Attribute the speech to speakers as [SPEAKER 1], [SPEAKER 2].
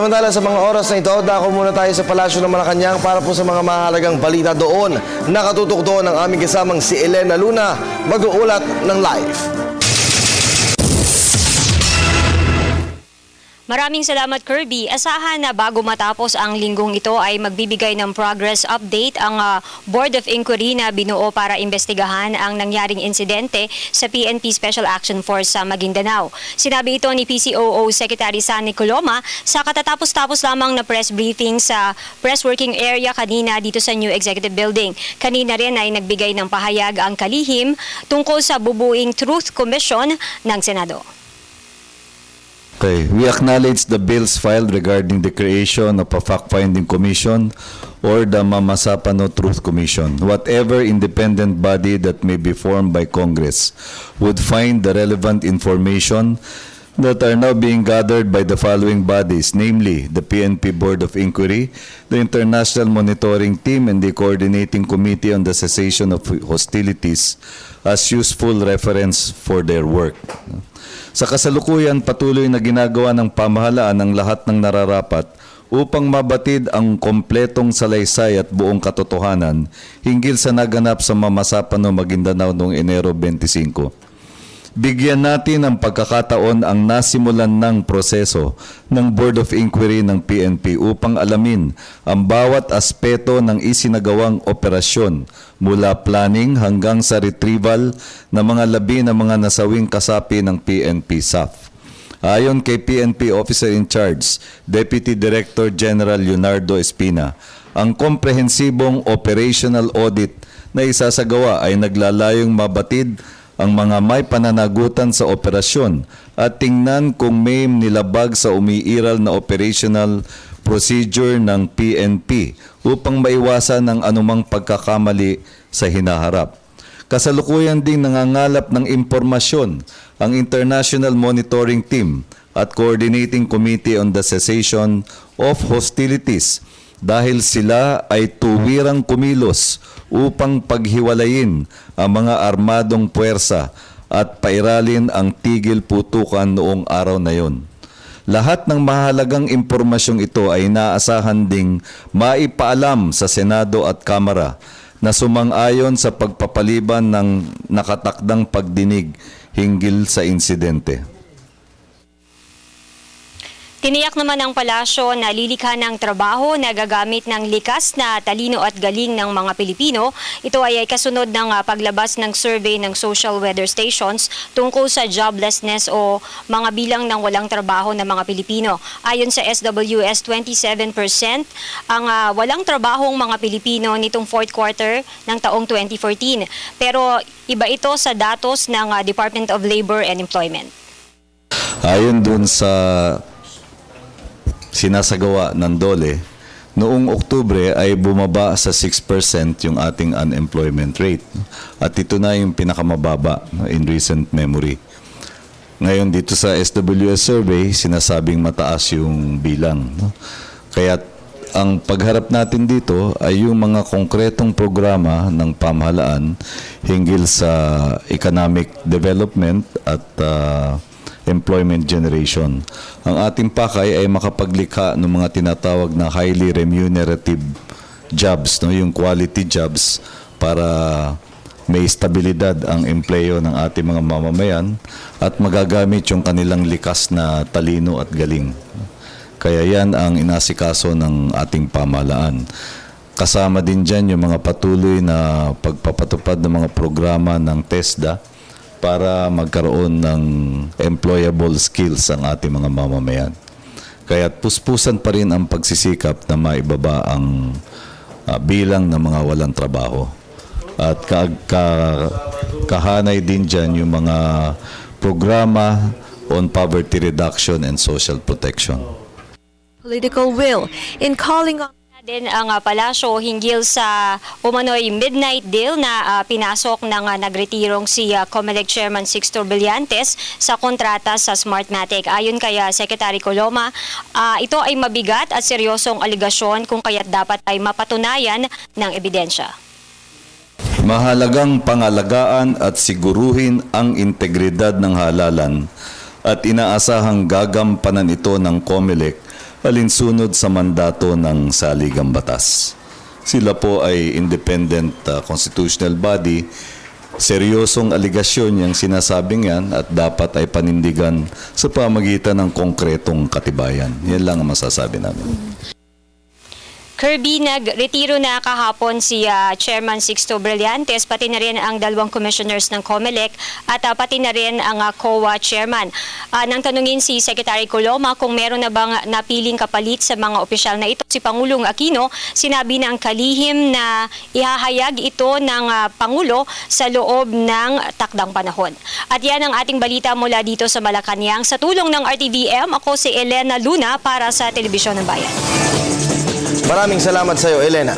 [SPEAKER 1] Samantala sa mga oras na ito, dako muna tayo sa Palasyo ng Malacanang para po sa mga mahalagang balita doon. Nakatutok doon ang aming kasamang si Elena Luna, mag-uulat ng live.
[SPEAKER 2] Maraming salamat, Kirby. Asahan na bago matapos ang linggong ito ay magbibigay ng progress update ang Board of Inquiry na binuo para imbestigahan ang nangyaring insidente sa PNP Special Action Force sa Maguindanao. Sinabi ito ni PCOO Secretary Sunny Coloma sa katatapos-tapos lamang na press briefing sa press working area kanina dito sa New Executive Building. Kanina rin ay nagbigay ng pahayag ang kalihim tungkol sa bubuing Truth Commission ng Senado.
[SPEAKER 3] Okay, we acknowledge the bills filed regarding the creation of a fact-finding commission or the Mama Sapano Truth Commission. Whatever independent body that may be formed by Congress would find the relevant information that are now being gathered by the following bodies, namely the PNP Board of Inquiry, the International Monitoring Team, and the Coordinating Committee on the Cessation of Hostilities as useful reference for their work. Sa kasalukuyan, patuloy na ginagawa ng pamahalaan ang lahat ng nararapat upang mabatid ang kompletong salaysay at buong katotohanan hinggil sa naganap sa Mama Sapano, Maguindanao noong Enero 25. Bigyan natin ng pagkakataon ang nasimulan ng proseso ng Board of Inquiry ng PNP upang alamin ang bawat aspeto ng isinagawang operasyon mula planning hanggang sa retrieval ng mga labi ng mga nasawing kasapi ng PNP SAF. Ayon kay PNP Officer in Charge, Deputy Director General Leonardo Espina, ang komprehensibong operational audit na isasagawa ay naglalayong mabatid ang mga may pananagutan sa operasyon at tingnan kung may nilabag sa umiiral na operational procedure ng PNP upang maiwasan ang anumang pagkakamali sa hinaharap. Kasalukuyan ding nangangalap ng impormasyon ang International Monitoring Team at Coordinating Committee on the Cessation of Hostilities dahil sila ay tuwirang kumilos upang paghiwalayin ang mga armadong puwersa at pairalin ang tigil putukan noong araw na yon. Lahat ng mahalagang impormasyong ito ay naasahan ding maipaalam sa Senado at Kamara na sumang-ayon sa pagpapaliban ng nakatakdang pagdinig hinggil sa insidente.
[SPEAKER 2] Tiniyak naman ng palasyo na lilikha ng trabaho na gagamit ng likas na talino at galing ng mga Pilipino. Ito ay kasunod ng paglabas ng survey ng social weather stations tungkol sa joblessness o mga bilang ng walang trabaho ng mga Pilipino. Ayon sa SWS, 27% ang walang trabahong mga Pilipino nitong fourth quarter ng taong 2014. Pero iba ito sa datos ng Department of Labor and Employment.
[SPEAKER 3] Ayon dun sa sinasagawa ng DOLE, noong Oktubre ay bumaba sa 6% yung ating unemployment rate. At ito na yung pinakamababa in recent memory. Ngayon dito sa SWS survey, sinasabing mataas yung bilang. Kaya ang pagharap natin dito ay yung mga konkretong programa ng pamahalaan hinggil sa economic development at employment generation. Ang ating pakay ay makapaglikha ng mga tinatawag na highly remunerative jobs, yung quality jobs para may stabilidad ang empleyo ng ating mga mamamayan at magagamit yung kanilang likas na talino at galing. Kaya yan ang inasikaso ng ating pamahalaan. Kasama din dyan yung mga patuloy na pagpapatupad ng mga programa ng TESDA para magkaroon ng employable skills ang ating mga mamamayan. Kaya puspusan pa rin ang pagsisikap na maibaba ang bilang ng mga walang trabaho. At kahanay din dyan yung mga programa on poverty reduction and social protection.
[SPEAKER 4] Political will in calling on
[SPEAKER 2] Din ang palasyo hinggil sa umano'y midnight deal na pinasok ng nagretirong si COMELEC Chairman Sixto Brillantes sa kontrata sa Smartmatic. Ayon kay Secretary Coloma, ito ay mabigat at seryosong aligasyon kung kaya't dapat ay mapatunayan ng ebidensya.
[SPEAKER 3] Mahalagang pangalagaan at siguruhin ang integridad ng halalan at inaasahang gagampanan ito ng COMELEC alinsunod sa mandato ng saligang batas. Sila po ay independent constitutional body. Seryosong aligasyon yung sinasabing yan at dapat ay panindigan sa pamagitan ng konkretong katibayan. Yan lang ang masasabi namin.
[SPEAKER 2] Kirby, nagretiro na kahapon si Chairman Sixto Brillantes, pati na rin ang dalawang commissioners ng COMELEC at pati na rin ang COA Chairman. Nang tanungin si Secretary Coloma kung meron na bang napiling kapalit sa mga opisyal na ito, si Pangulong Aquino, sinabi ng kalihim na ihahayag ito ng Pangulo sa loob ng takdang panahon. At yan ang ating balita mula dito sa Malacanang. Sa tulong ng RTVM, ako si Elena Luna para sa Telebisyon ng Bayan.
[SPEAKER 1] Maraming salamat sa iyo, Elena.